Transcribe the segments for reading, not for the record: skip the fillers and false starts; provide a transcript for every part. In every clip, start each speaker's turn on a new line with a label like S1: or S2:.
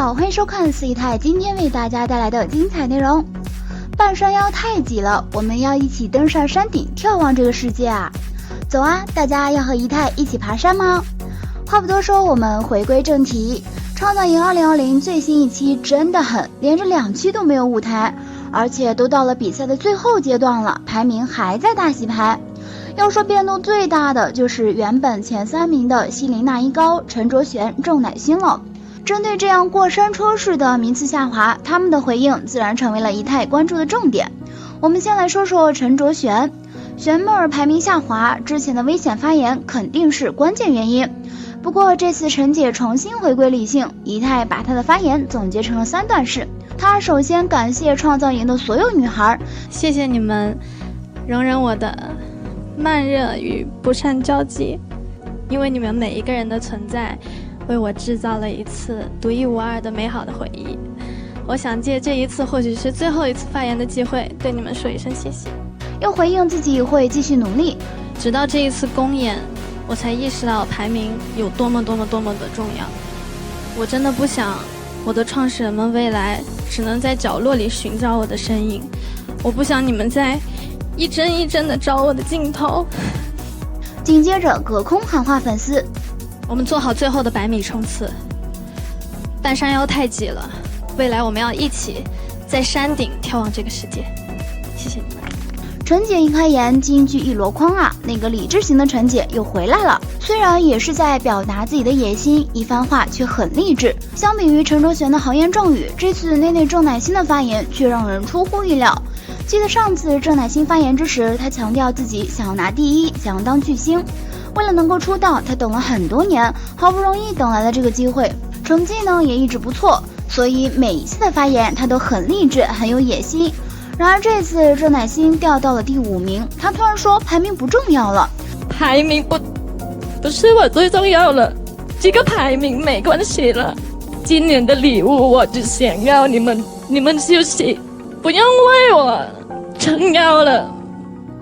S1: 好，欢迎收看四姨太今天为大家带来的精彩内容。半山腰太挤了，我们要一起登上山顶，眺望这个世界啊！走啊，大家要和姨太一起爬山吗？话不多说，我们回归正题。创造营2020最新一期真的很，连着2期都没有舞台，而且都到了比赛的最后阶段了，排名还在大洗牌。要说变动最大的就是原本前3名的希林娜依高、陈卓璇、郑乃馨了。针对这样过山车式的名次下滑，他们的回应自然成为了姨太关注的重点。我们先来说说陈卓璇，璇妹儿排名下滑，之前的危险发言肯定是关键原因。不过这次陈姐重新回归理性，姨太把她的发言总结成了3段式。她首先感谢创造营的所有女孩，
S2: 谢谢你们容忍我的慢热与不善交际，因为你们每一个人的存在为我制造了一次独一无二的美好的回忆。我想借这一次或许是最后一次发言的机会，对你们说一声谢谢。
S1: 又回应自己会继续努力，
S2: 直到这一次公演，我才意识到排名有多么的重要。我真的不想我的创始人们未来只能在角落里寻找我的身影，我不想你们在一帧一帧的找我的镜头。
S1: 紧接着隔空喊话粉丝，
S2: 我们做好最后的100米冲刺，半山腰太挤了，未来我们要一起在山顶眺望这个世界。谢谢你们。
S1: 陈姐一开言，金句一箩筐啊，那个理智型的陈姐又回来了。虽然也是在表达自己的野心，一番话却很励志。相比于陈卓璇的豪言壮语，这次内内郑乃馨的发言却让人出乎意料。记得上次郑乃馨发言之时，她强调自己想要拿第一，想要当巨星。为了能够出道，她等了很多年，好不容易等来了这个机会，成绩呢也一直不错，所以每一次的发言她都很励志，很有野心。然而这次郑乃馨掉到了第5名，她突然说排名不重要了，
S3: 排名不是我最重要了，这个排名没关系了。今年的礼物我只想要你们休息，不用为我撑腰了。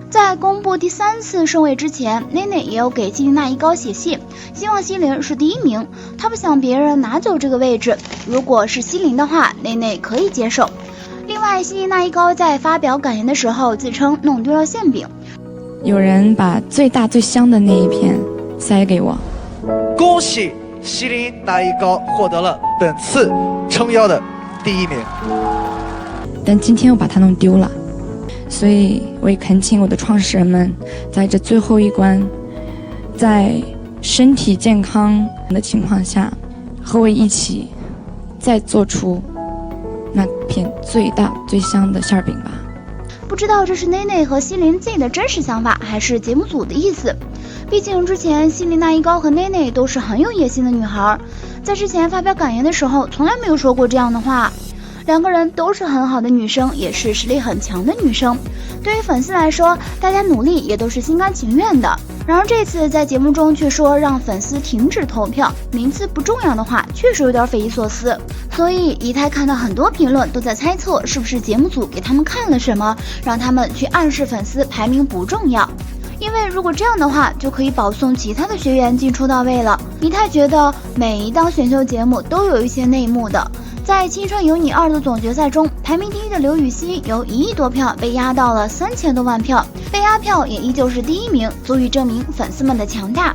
S1: 在公布第3次顺位之前，内内也有给希林娜依高写信，希望希林是第1名，她不想别人拿走这个位置，如果是希林的话，内内可以接受。另外，希林娜依高在发表感言的时候自称弄丢了馅饼，
S4: 有人把最大最香的那一片塞给我。
S5: 恭喜希林娜依高获得了本次撑腰的第1名，
S4: 但今天我把它弄丢了，所以我也恳请我的创始人们，在这最后一关，在身体健康的情况下，和我一起再做出那片最大最香的馅饼吧。
S1: 不知道这是内内和希林自己的真实想法，还是节目组的意思。毕竟之前希林娜依高和内内都是很有野心的女孩，在之前发表感言的时候从来没有说过这样的话。2个人都是很好的女生，也是实力很强的女生。对于粉丝来说，大家努力也都是心甘情愿的。然而这次在节目中却说让粉丝停止投票，名次不重要的话，确实有点匪夷所思。所以姨太看到很多评论都在猜测，是不是节目组给他们看了什么，让他们去暗示粉丝排名不重要。因为如果这样的话，就可以保送其他的学员进出道位了。姨太觉得每一档选秀节目都有一些内幕的。在《青春有你2》的总决赛中，排名第1的刘禹锡由1亿多票被压到了3000多万票，被压票也依旧是第1名，足以证明粉丝们的强大。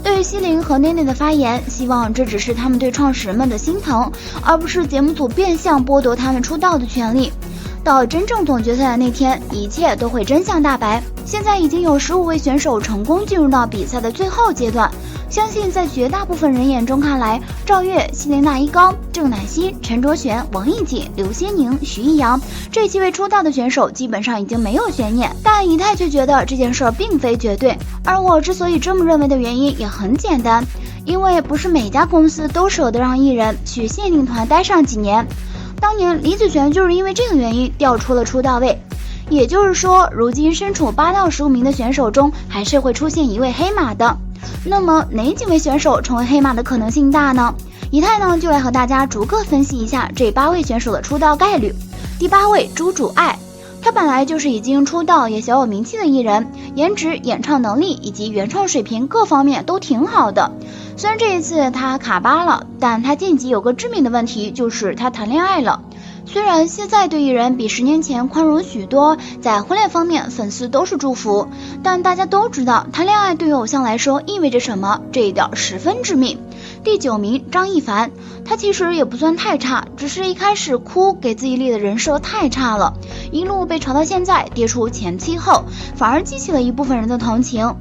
S1: 对于希林和内内的发言，希望这只是他们对创始人们的心疼，而不是节目组变相剥夺他们出道的权利。到真正总决赛的那天，一切都会真相大白。现在已经有15位选手成功进入到比赛的最后阶段，相信在绝大部分人眼中看来，赵月、希林娜依高、郑乃馨、陈卓璇、王艺瑾、刘仙宁、徐艺洋这7位出道的选手基本上已经没有悬念，但姨太却觉得这件事并非绝对。而我之所以这么认为的原因也很简单，因为不是每家公司都舍得让艺人去限定团待上几年。当年李子璇就是因为这个原因调出了出道位，也就是说，如今身处8到15名的选手中，还是会出现1位黑马的。那么哪几位选手成为黑马的可能性大呢？姨太呢就来和大家逐个分析一下这8位选手的出道概率。第8位朱主爱，她本来就是已经出道也小有名气的艺人，颜值、演唱能力以及原创水平各方面都挺好的。虽然这一次他卡巴了，但他晋级有个致命的问题，就是他谈恋爱了。虽然现在对艺人比10年前宽容许多，在婚恋方面粉丝都是祝福，但大家都知道谈恋爱对于偶像来说意味着什么，这一点十分致命。第9名张一凡，他其实也不算太差，只是一开始哭给自己立的人设太差了，一路被炒到现在跌出前期后，反而激起了一部分人的同情。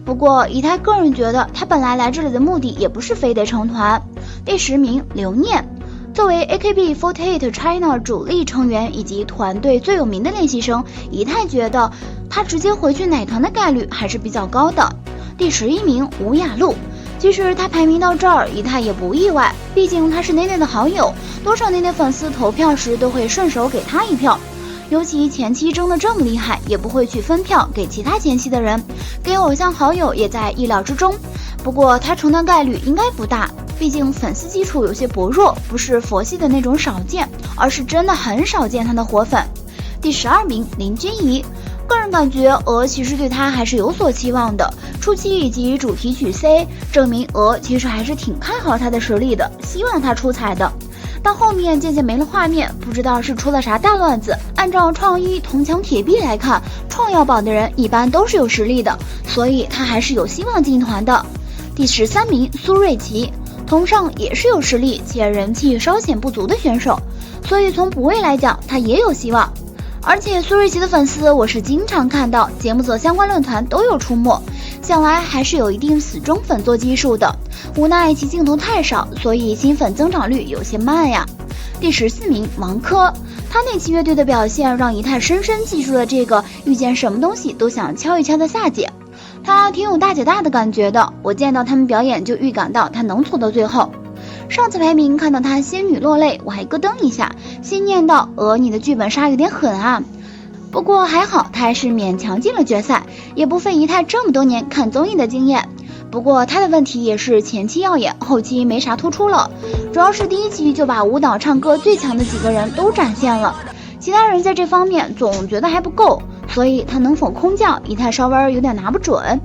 S1: 不过以他个人觉得，他本来来这里的目的也不是非得成团。第10名刘念，作为 AKB48 China 主力成员以及团队最有名的练习生，以太觉得他直接回去奶团的概率还是比较高的。第11名吴雅璐，其实他排名到这儿，以太也不意外，毕竟他是内内的好友，多少内内粉丝投票时都会顺手给他一票。尤其前期争得这么厉害，也不会去分票给其他前期的人，给偶像好友也在意料之中。不过他成团概率应该不大，毕竟粉丝基础有些薄弱，不是佛系的那种少见，而是真的很少见他的活粉。第12名林君怡，个人感觉鹅其实对他还是有所期望的，初期以及主题曲 C 证明鹅其实还是挺看好他的实力的，希望他出彩的。到后面渐渐没了画面，不知道是出了啥大乱子。按照创一铜墙铁壁来看，创耀榜的人一般都是有实力的，所以他还是有希望进团的。第13名苏瑞奇，同上也是有实力且人气稍显不足的选手，所以从补位来讲他也有希望。而且苏瑞奇的粉丝我是经常看到节目组相关论坛都有出没，想来还是有一定死忠粉做基数的，无奈其镜头太少，所以新粉增长率有些慢呀。第14名王珂，他那期乐队的表现让一太深深记住了这个遇见什么东西都想敲一敲的夏姐，他挺有大姐大的感觉的，我见到他们表演就预感到他能走到最后。上次排名看到他仙女落泪，我还咯噔一下，心念道你的剧本杀有点狠啊。不过还好他还是勉强进了决赛，也不费一太这么多年看综艺的经验。不过他的问题也是前期耀眼，后期没啥突出了，主要是第1期就把舞蹈唱歌最强的几个人都展现了，其他人在这方面总觉得还不够，所以他能否空降一太稍微有点拿不准。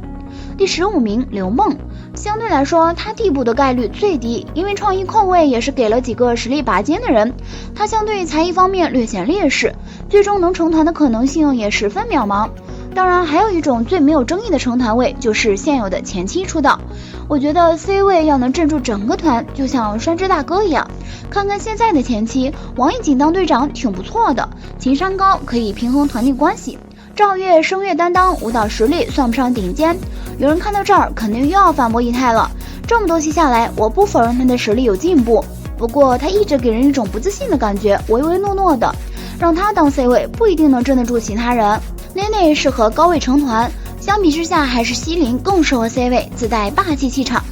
S1: 第15名刘梦，相对来说他递补的概率最低，因为创意控卫也是给了几个实力拔尖的人，他相对才艺方面略显劣势，最终能成团的可能性也十分渺茫。当然还有一种最没有争议的成团位，就是现有的前期出道，我觉得 C 位要能镇住整个团，就像山之大哥一样。看看现在的前期，王艺瑾当队长挺不错的，情商高，可以平衡团队关系。赵月声乐担当，舞蹈实力算不上顶尖。有人看到这儿肯定又要反驳一太了，这么多期下来，我不否认他的实力有进步，不过他一直给人一种不自信的感觉，唯唯诺诺的，让他当 C 位不一定能镇得住其他人。内内适合高位成团，相比之下还是西林更适合 C 位，自带霸气气场。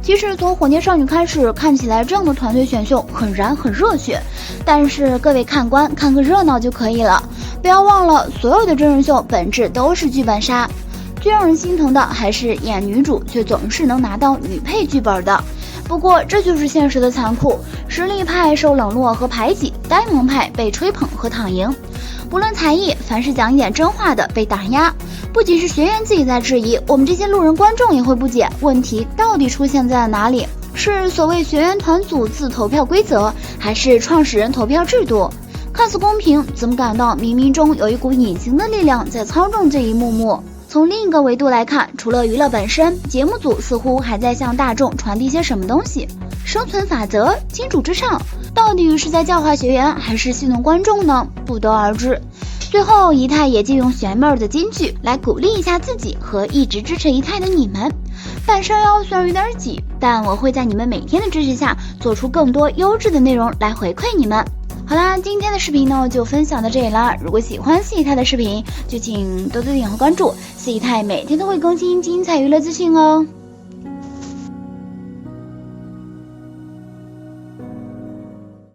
S1: 其实从火箭少女开始，看起来这样的团队选秀很燃很热血，但是各位看官看个热闹就可以了，不要忘了所有的真人秀本质都是剧本杀。最让人心疼的还是演女主却总是能拿到女配剧本的，不过这就是现实的残酷，实力派受冷落和排挤，呆萌派被吹捧和躺赢。不论才艺，凡是讲一点真话的被打压，不仅是学员自己在质疑，我们这些路人观众也会不解，问题到底出现在哪里？是所谓学员团组自投票规则，还是创始人投票制度？看似公平，怎么感到冥冥中有一股隐形的力量在操纵这一幕幕？从另一个维度来看，除了娱乐本身，节目组似乎还在向大众传递些什么东西。生存法则，金主至上，到底是在教化学员还是戏弄观众呢？不得而知。最后一太也借用玄妹儿的金句来鼓励一下自己和一直支持一太的你们。半山腰虽然有点挤，但我会在你们每天的支持下做出更多优质的内容来回馈你们。好啦，今天的视频呢就分享到这里啦。如果喜欢四姨太的视频，就请多多点和关注，四姨太每天都会更新精彩娱乐资讯哦。